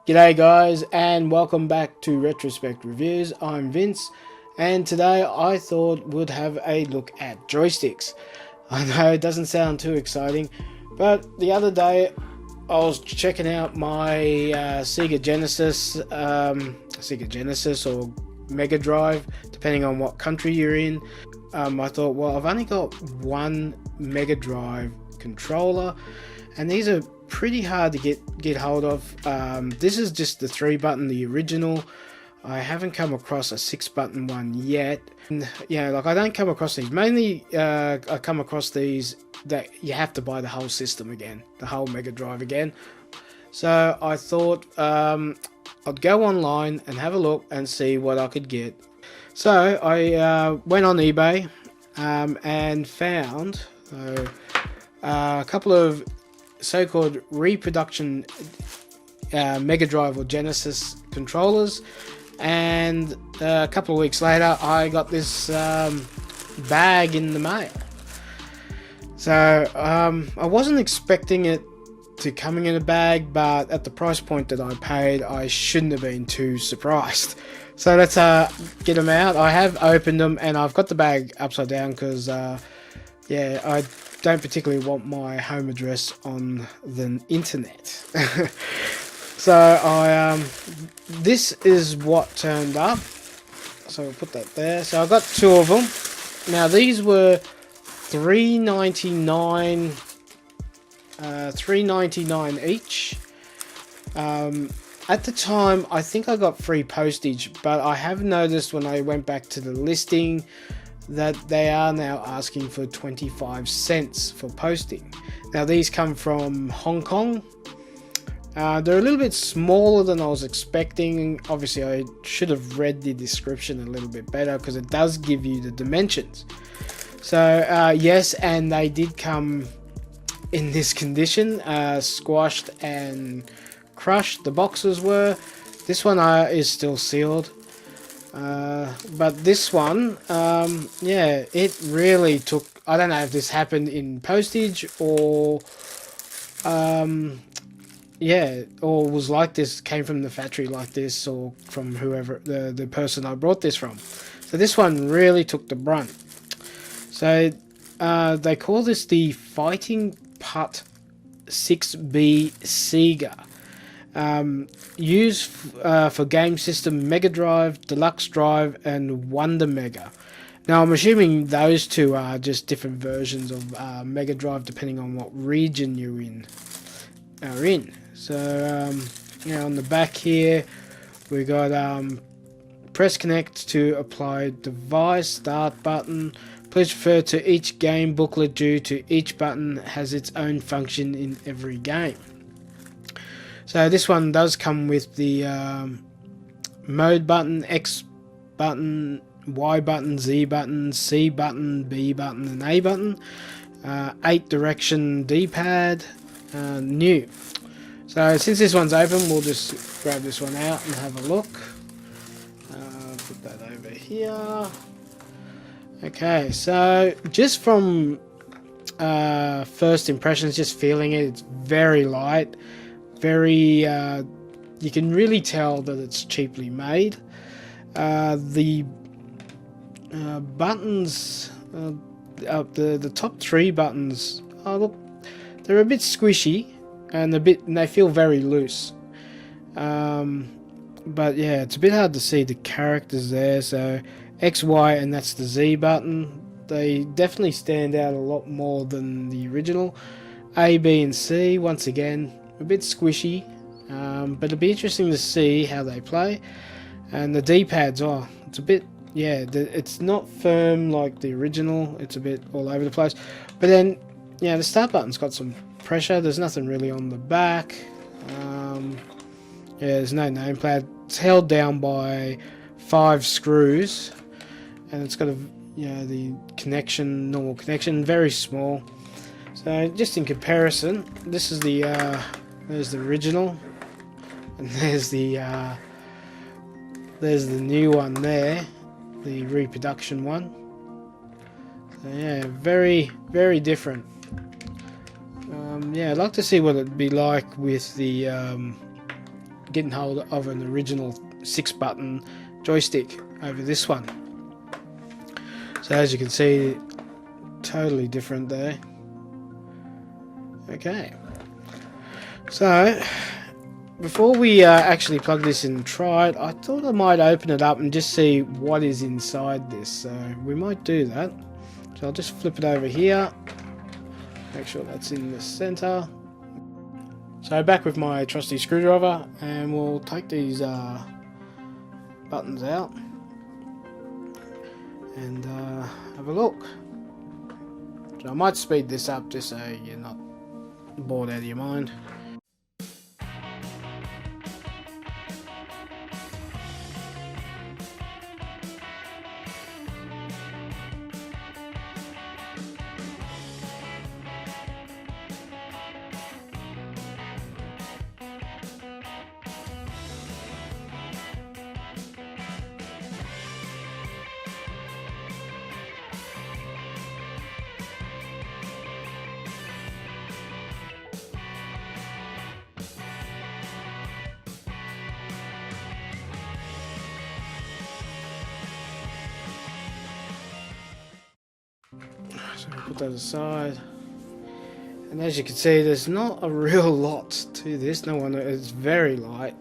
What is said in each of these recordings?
G'day guys, and welcome back to Retrospectreviews. I'm Vince, and today I thought we'd have a look at joysticks. I know it doesn't sound too exciting, but the other day I was checking out my Sega Genesis or Mega Drive, depending on what country you're in. I thought, well, I've only got one Mega Drive controller, and these are pretty hard to get hold of. This is just the 3-button, the original. I haven't come across a 6-button one yet. And, yeah, like I don't come across these. Mainly, I come across these that you have to buy the whole system again, the whole Mega Drive again. So I thought I'd go online and have a look and see what I could get. So I went on eBay and found a couple of so-called reproduction Mega Drive or Genesis controllers, and a couple of weeks later I got this bag in the mail. So I wasn't expecting it to come in a bag, but at the price point that I paid, I shouldn't have been too surprised. So let's get them out. I have opened them and I've got the bag upside down because yeah, I don't particularly want my home address on the internet. So this is what turned up. So we'll put that there. So I got two of them. Now these were $3.99 each. At the time, I think I got free postage, but I have noticed when I went back to the listing that they are now asking for 25 cents for posting. Now these come from Hong Kong. They're a little bit smaller than I was expecting. Obviously I should have read the description a little bit better because it does give you the dimensions. So yes, and they did come in this condition, squashed and crushed. The boxes were. This one is still sealed. But this one, yeah, it really took, I don't know if this happened in postage or, yeah, or was like this, came from the factory like this, or from whoever, the person I brought this from. So this one really took the brunt. So, they call this the Fighting Putt 6B Sega. Used for game system Mega Drive, Deluxe Drive, and Wonder Mega. Now I'm assuming those two are just different versions of Mega Drive depending on what region you're in. So now on the back here we got press connect to apply device, start button. Please refer to each game booklet due to each button has its own function in every game. So this one does come with the mode button, X button, Y button, Z button, C button, B button, and A button. 8 direction D-pad, new. So since this one's open, we'll just grab this one out and have a look. Put that over here. Okay, so just from first impressions, just feeling it, it's very light. Very, you can really tell that it's cheaply made. The buttons, the top 3 buttons, look, they're a bit squishy and they feel very loose. But yeah, it's a bit hard to see the characters there. So X, Y, and that's the Z button. They definitely stand out a lot more than the original. A, B, and C, once again, a bit squishy, but it'll be interesting to see how they play. And the D-pads, oh, it's a bit, yeah, it's not firm like the original. It's a bit all over the place. But then, yeah, the start button's got some pressure. There's nothing really on the back. Yeah, there's no nameplate. It's held down by 5 screws, and it's got a, you know, the connection, normal connection, very small. So just in comparison, this is the there's the original, and there's the new one there, the reproduction one. So yeah, very, very different. Yeah, I'd like to see what it'd be like with the getting hold of an original 6-button joystick over this one. So as you can see, totally different there. Okay, so before we actually plug this in and try it, I thought I might open it up and just see what is inside this. So we might do that. So I'll just flip it over here, make sure that's in the center. So back with my trusty screwdriver, and we'll take these buttons out and have a look. So I might speed this up just so you're not bored out of your mind. So we'll put that aside, and as you can see, there's not a real lot to this. It's very light.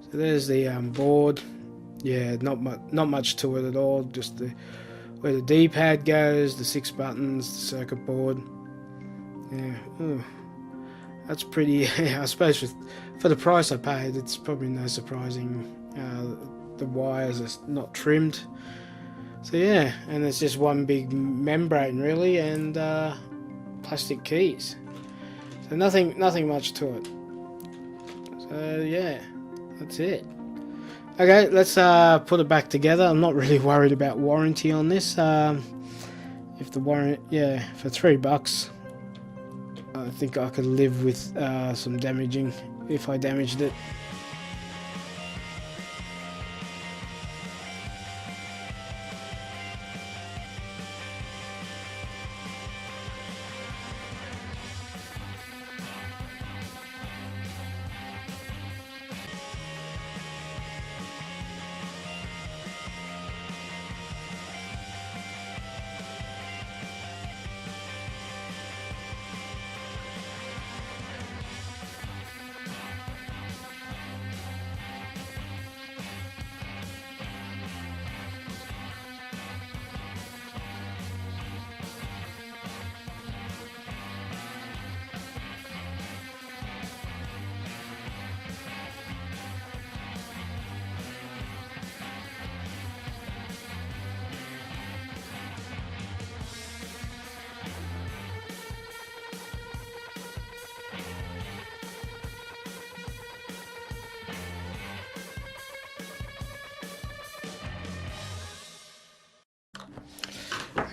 So there's the board. Yeah, not much to it at all. Just where the D-pad goes, the 6 buttons, the circuit board. Yeah, ooh, that's pretty. I suppose for the price I paid, it's probably no surprising. The wires are not trimmed. So yeah, and it's just one big membrane really, and plastic keys. So nothing much to it. So yeah, that's it. Okay, let's put it back together. I'm not really worried about warranty on this. If the warranty, yeah, for $3, I think I could live with some damaging if I damaged it.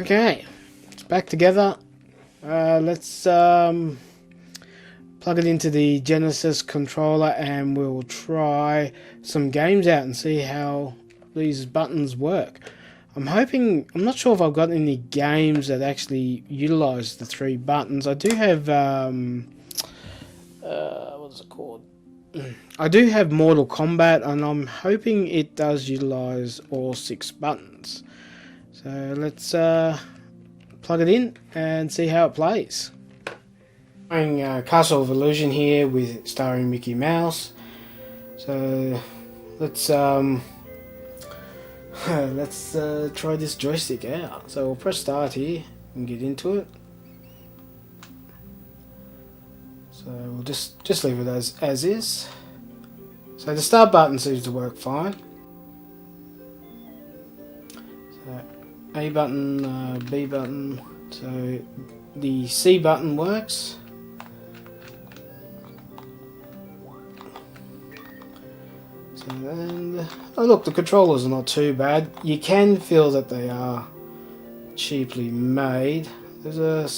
Okay, it's back together. Let's plug it into the Genesis controller and we'll try some games out and see how these buttons work. I'm not sure if I've got any games that actually utilize the 3 buttons. I do have, what is it called? I do have Mortal Kombat, and I'm hoping it does utilize all 6 buttons. So let's plug it in and see how it plays. Playing Castle of Illusion here with starring Mickey Mouse. So let's try this joystick out. So we'll press start here and get into it. So we'll just leave it as is. So the start button seems to work fine. So A button, B button. So the C button works. So and oh look, the controllers are not too bad. You can feel that they are cheaply made. There's a,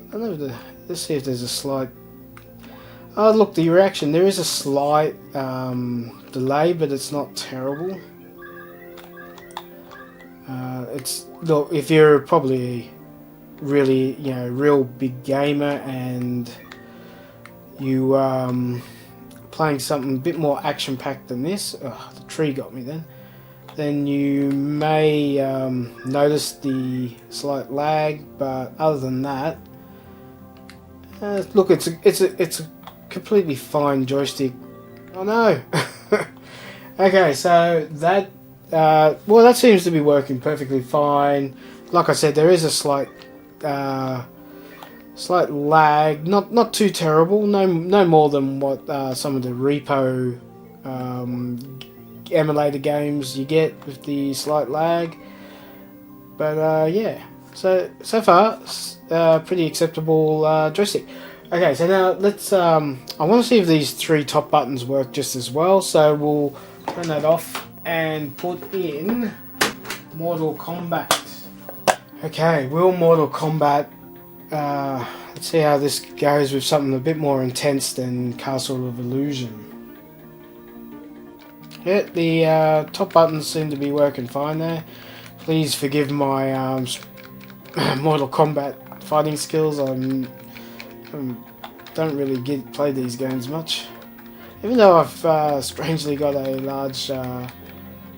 I don't know, let's see if there's a slight. Oh look, the reaction. There is a slight delay, but it's not terrible. Look, if you're probably really, real big gamer and you playing something a bit more action-packed than this, the tree got me then you may notice the slight lag, but other than that, look, it's a completely fine joystick. Oh no! Okay, so that well, that seems to be working perfectly fine. Like I said, there is a slight lag, not too terrible, no more than what some of the repo emulator games you get with the slight lag. But yeah, so far pretty acceptable joystick. Okay, so now let's I want to see if these 3 top buttons work just as well, so we'll turn that off and put in Mortal Kombat. Okay, will Mortal Kombat, let's see how this goes with something a bit more intense than Castle of Illusion. Yeah, the top buttons seem to be working fine there. Please forgive my Mortal Kombat fighting skills. I don't really play these games much. Even though I've strangely got a large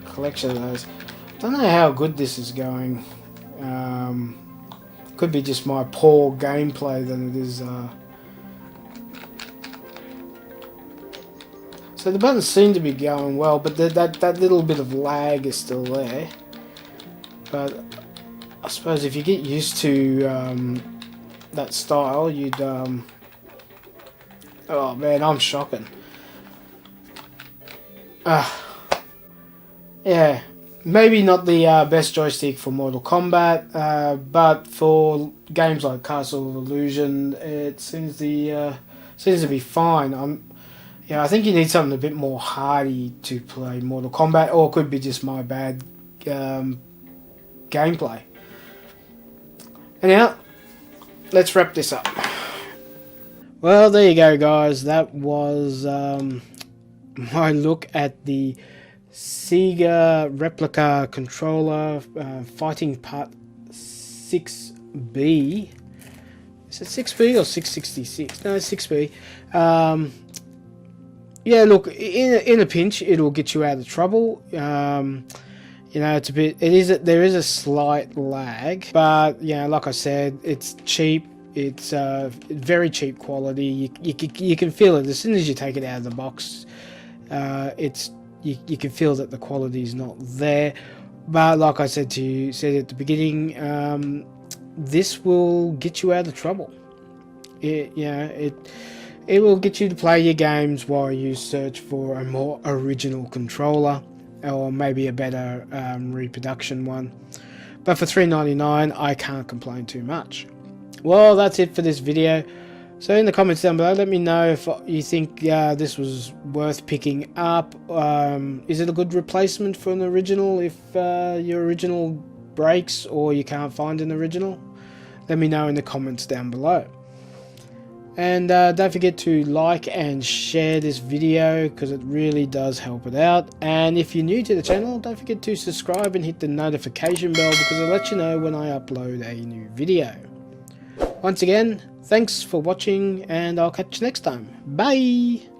collection of those. Don't know how good this is going. Could be just my poor gameplay than it is. So the buttons seem to be going well, but that little bit of lag is still there. But I suppose if you get used to that style, you'd... oh man, I'm shocking. Yeah, maybe not the best joystick for Mortal Kombat, but for games like Castle of Illusion, it seems to be fine. Yeah, I think you need something a bit more hardy to play Mortal Kombat, or it could be just my bad gameplay. Anyhow, let's wrap this up. Well, there you go, guys. That was my look at the Sega Replica controller, Fighting Putt 6B. Is it 6B or 666? No, it's 6B. Yeah, look, in a pinch, it'll get you out of trouble. You know, there is a slight lag, but yeah, like I said, it's cheap. It's very cheap quality. You can feel it as soon as you take it out of the box. You can feel that the quality is not there. But like I said at the beginning, this will get you out of trouble. It will get you to play your games while you search for a more original controller, or maybe a better reproduction one. But for $3.99, I can't complain too much. Well, that's it for this video. So in the comments down below, let me know if you think this was worth picking up. Is it a good replacement for an original if your original breaks or you can't find an original? Let me know in the comments down below. And don't forget to like and share this video, because it really does help it out. And if you're new to the channel, don't forget to subscribe and hit the notification bell, because it'll let you know when I upload a new video. Once again, thanks for watching, and I'll catch you next time. Bye!